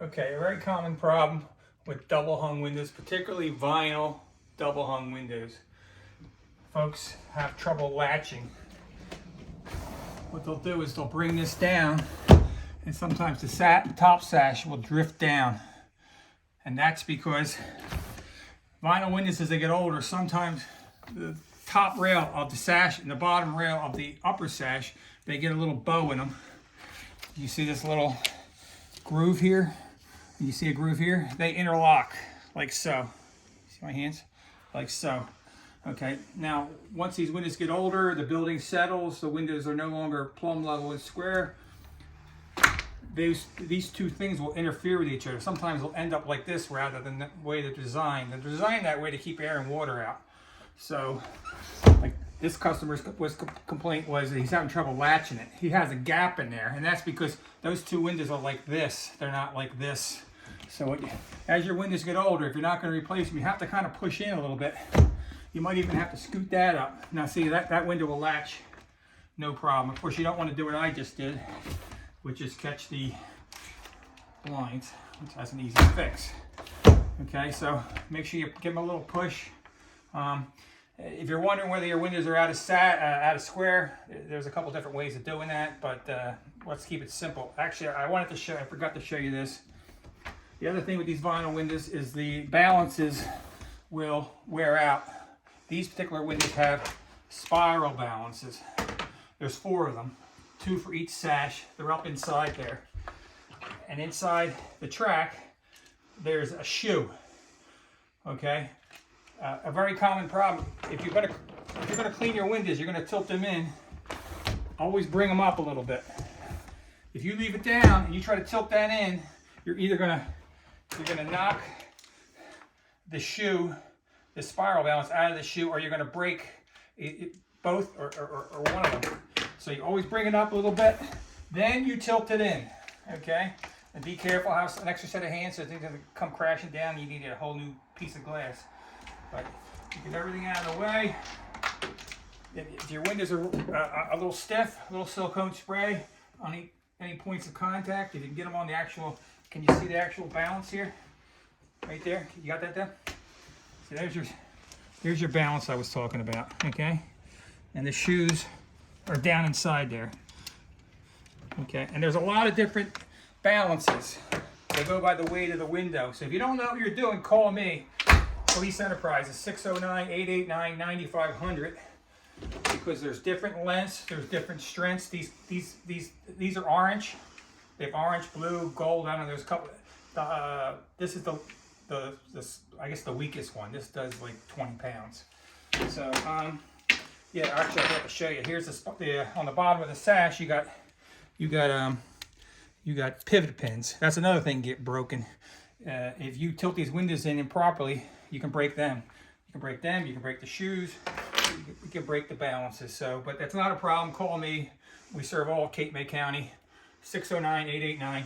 Okay, a very common problem with double hung windows, particularly vinyl double hung windows. Folks have trouble latching. What they'll do is they'll bring this down, and sometimes the top sash will drift down. And that's because vinyl windows, as they get older, sometimes the top rail of the sash and the bottom rail of the upper sash, they get a little bow in them. You see this little groove here? You see a groove here? They interlock like so. See my hands? Like so. Okay, now once these windows get older, the building settles, the windows are no longer plumb level and square. These two things will interfere with each other. Sometimes they'll end up like this rather than the way they're designed. They're designed that way to keep air and water out. So, like this customer's complaint was that he's having trouble latching it. He has a gap in there, and that's because those two windows are like this. They're not like this. So as your windows get older, if you're not going to replace them, you have to kind of push in a little bit. You might even have to scoot that up. Now see, that window will latch no problem. Of course, you don't want to do what I just did, which is catch the blinds, which has an easy fix. Okay, so make sure you give them a little push. If you're wondering whether your windows are out of square, there's a couple different ways of doing that, but let's keep it simple. Actually, I forgot to show you this. The other thing with these vinyl windows is the balances will wear out. These particular windows have spiral balances. There's 4 of them, 2 for each sash. They're up inside there. And inside the track, there's a shoe. Okay? A very common problem. If you're gonna clean your windows, you're gonna tilt them in. Always bring them up a little bit. If you leave it down and you try to tilt that in, you're either gonna knock the shoe, the spiral balance out of the shoe, or you're gonna break both or one of them. So you always bring it up a little bit, then you tilt it in. Okay? And be careful, have an extra set of hands so things don't come crashing down. You need a whole new piece of glass. But you get everything out of the way. If your windows are a little stiff, a little silicone spray on any points of contact. If you can get them on the actual, can you see the actual balance here? Right there, you got that done? So there's your balance I was talking about, okay? And the shoes are down inside there. Okay, and there's a lot of different balances. They go by the weight of the window. So if you don't know what you're doing, call me. Police Enterprises, 609-889-9500, because there's different lengths, there's different strengths. These are orange. They have orange, blue, gold. I don't know. There's a couple. This is I guess the weakest one. This does like 20 pounds. So yeah, actually I have to show you. Here's on the bottom of the sash. You got pivot pins. That's another thing get broken. If you tilt these windows in improperly, you can break them. You can break them, you can break the shoes, you can break the balances. So, but that's not a problem. Call me. We serve all of Cape May County, 609-889-9500.